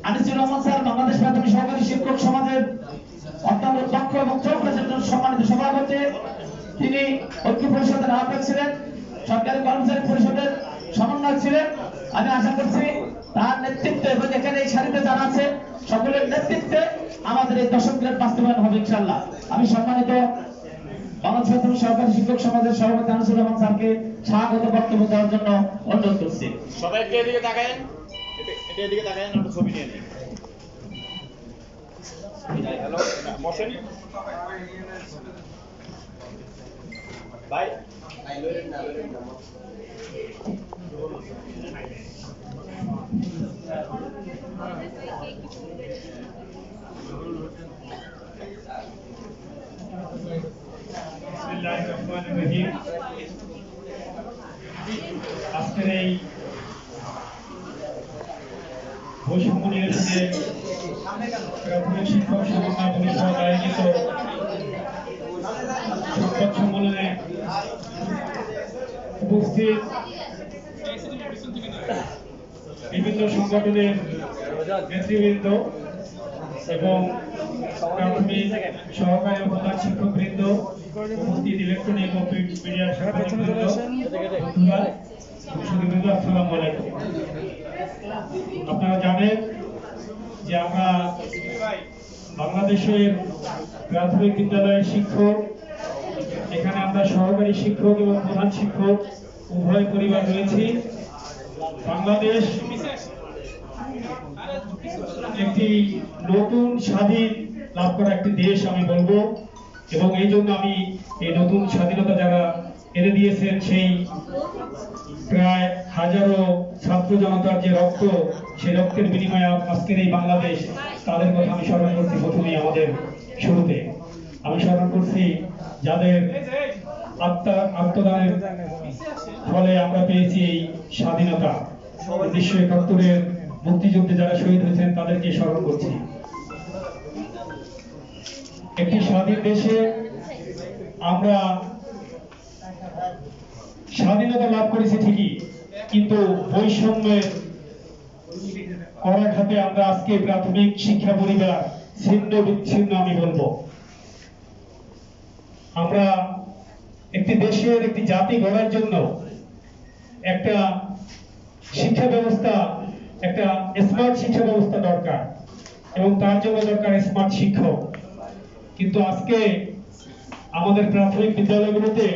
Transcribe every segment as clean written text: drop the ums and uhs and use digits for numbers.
Anisur Rahman sir Bangladesh প্রাথমিক সহকারী শিক্ষক সমাজের অত্যন্ত দক্ষ এবং চৌকসের সম্মানিত সভাপতি, তিনি ঐক্য পরিষদের আহ্বায়ক ছিলেন, সরকারি কর্মচারী পরিষদের সমন্বয়ক ছিলেন। আমি আশা করছি তার নেতৃত্বে এবং এখানে এই সারিতে যারা আছে সকলের নেতৃত্বে আমাদের এই 10 গ্রেড বাস্তবায়ন হবে ইনশাআল্লাহ। আমি সম্মানিত বাংলাদেশ প্রাথমিক সহকারী শিক্ষক সমাজের সভাপতি আনিসুর রহমান স্যারকে স্বাগত বক্তব্য দেওয়ার জন্য অনুরোধ করছি। সবাইকে এদিকে তাকায়েন, এদিকে তাকায়েন, আমরা ছবি নিয়ে নিই। হ্যালো, বসেন ভাই। আজকের এই বৈষম্য নিরসনে প্রাথমিক শিক্ষক সমন্বয় পরিষদ আয়োজিত সংবাদ সম্মেলনে উপস্থিত বিভিন্ন সংগঠনের নেতৃবৃন্দ এবং প্রাথমিক সহকারী ও প্রধান শিক্ষকবৃন্দ, উপস্থিত ইলেকট্রনিক ও মিডিয়ার সাংবাদিকবৃন্দ, আসসালামু আলাইকুম। আপনারা জানেন যে আমরা বাংলাদেশের প্রাথমিক বিদ্যালয়ের শিক্ষক, এখানে আমরা সহকারী শিক্ষক এবং প্রধান শিক্ষক উভয় পরিবার রয়েছি। বাংলাদেশ একটি নতুন স্বাধীন লাভ করা একটি দেশ আমি বলবো, এবং এই জন্য আমি এই নতুন স্বাধীনতা যারা এনে দিয়েছেন সেই প্রায় হাজারো ছাত্র জনতার যে রক্ত, সেই রক্তের বিনিময়ে আজকের এই বাংলাদেশ, তাদের কথা আমি স্মরণ করছি। প্রথমেই আমাদের শুরুতে আমি স্মরণ করছি যাদের আত্মদানের ফলে আমরা পেয়েছি এই স্বাধীনতা। 1971-এর মুক্তিযুদ্ধে যারা শহীদ হয়েছেন তাদেরকে স্মরণ করছি। একটি স্বাধীন দেশে আমরা স্বাধীনতা লাভ করেছি ঠিকই, কিন্তু বৈষম্যের করাঘাতে আমরা আজকে প্রাথমিক শিক্ষা পরিবার ছিন্ন বিচ্ছিন্ন আমি বলবো। আমরা একটি দেশের একটি জাতি গড়ার জন্য একটা শিক্ষা ব্যবস্থা, একটা স্মার্ট শিক্ষা ব্যবস্থা দরকার, এবং তার জন্য দরকার স্মার্ট শিক্ষক। কিন্তু আজকে আমাদের প্রাথমিক বিদ্যালয়গুলোতে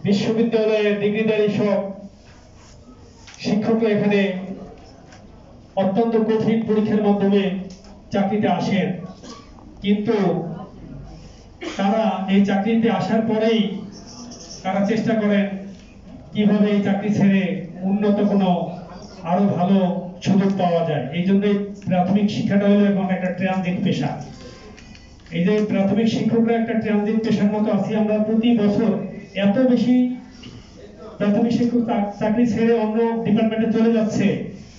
বিশ্ববিদ্যালয়ের ডিগ্রিধারী সব শিক্ষকরা এখানে অত্যন্ত কঠিন পরীক্ষার মাধ্যমে চাকরিতে আসেন, কিন্তু তারা এই চাকরিতে আসার পরেই তারা চেষ্টা করেন কিভাবে এই চাকরি ছেড়ে উন্নত কোনো আরো ভালো সুযোগ পাওয়া যায়। এই জন্যই প্রাথমিক শিক্ষাটা হলো এখন একটা ট্রানজিট পেশা। এই যে প্রাথমিক শিক্ষকরা একটা ট্রানজিট পেশার মতো আছি আমরা। প্রতি বছর এত বেশি প্রাথমিক শিক্ষক চাকরি ছেড়ে অন্য ডিপার্টমেন্টে চলে যাচ্ছে,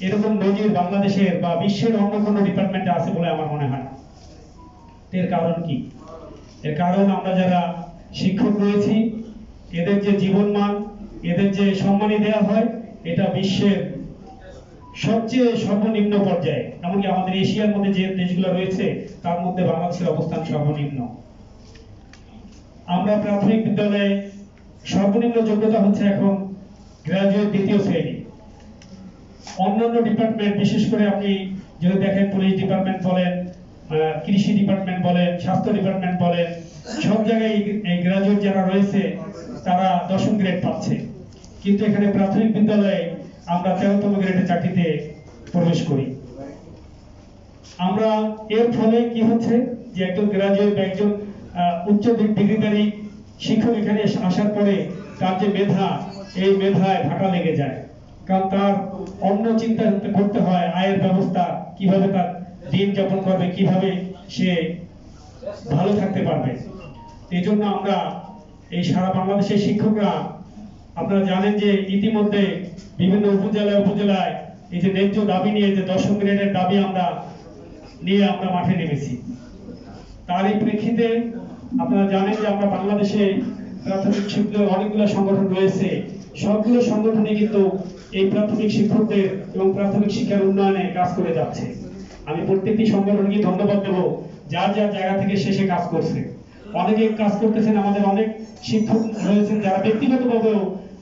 এরকম নজির বাংলাদেশের বা বিশ্বের অন্য কোনো ডিপার্টমেন্টে আছে বলে আমার মনে হয়। এর কারণ কি? এর কারণ আমরা যারা শিক্ষক রয়েছি, এদের যে জীবনমান, এদের যে সম্মানী দেওয়া হয়, এটা বিশ্বের সবচেয়ে সর্বনিম্ন পর্যায়ে। এমনকি আমাদের এশিয়ার মধ্যে যে দেশগুলো রয়েছে তার মধ্যে বাংলাদেশের অবস্থান সর্বনিম্ন। আমরা প্রাথমিক বিদ্যালয়ে সর্বনিম্ন যোগ্যতা হচ্ছে এখন গ্রাজুয়েট 2য় শ্রেণী। অন্যান্য ডিপার্টমেন্ট, বিশেষ করে আপনি যদি দেখেন পুলিশ ডিপার্টমেন্ট বলেন, কৃষি ডিপার্টমেন্ট বলেন, স্বাস্থ্য ডিপার্টমেন্ট বলেন, সব জায়গায় এই গ্রাজুয়েট যারা রয়েছে তারা 10ম গ্রেড পাচ্ছে। কিন্তু এখানে প্রাথমিক বিদ্যালয়ে আমরা 13তম গ্রেডে চাকরিতে প্রবেশ করি। আমরা এর ফলে কি হচ্ছে যে একজন গ্রাজুয়েট বা একজন উচ্চ ডিগ্রিধারী শিক্ষক এখানে আসার পরে তার যে মেধা, এই মেধায় ভাটা লেগে যায়। কারণ তার অন্য চিন্তা করতে হয়, আয়ের ব্যবস্থা কিভাবে তার দিন যাপন করবে, কিভাবে সে ভালো থাকতে পারবে। এই জন্য আমরা এই সারা বাংলাদেশের শিক্ষকরা, আপনারা জানেন যে ইতিমধ্যে বিভিন্ন উপজেলায় এই যে ন্যায্য দাবি নিয়ে, যে 10ম গ্রেডের দাবি আমরা নিয়ে আমরা মাঠে নেমেছি। তারই প্রেক্ষিতে আপনারা জানেন যে আমরা বাংলাদেশে প্রাথমিক শিক্ষকের অনেকগুলো সংগঠন রয়েছে, সবগুলো সংগঠনে কিন্তু এই প্রাথমিক শিক্ষকদের এবং প্রাথমিক শিক্ষার উন্নয়নে কাজ করে যাচ্ছে। আমি প্রত্যেকটি সংগঠনকে ধন্যবাদ দেব যার যার জায়গা থেকে শেষে কাজ করছে। অনেকে কাজ করতেছেন, আমাদের অনেক শিক্ষক রয়েছেন যারা ব্যক্তিগতভাবেও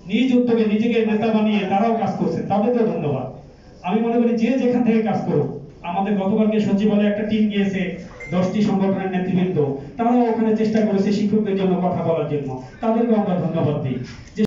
নিজ উদ্যোগে নিজেকে নেতা বানিয়ে তারাও কাজ করছে, তাদেরকেও ধন্যবাদ। আমি মনে করি যে যেখান থেকে কাজ করুক, আমাদের গতকালকে সচিবালয়ে একটা টিম গিয়েছে 10টি সংগঠনের নেতৃবৃন্দ, তারাও ওখানে চেষ্টা করেছে শিক্ষকদের জন্য কথা বলার জন্য, তাদেরকেও আমরা ধন্যবাদ দিই।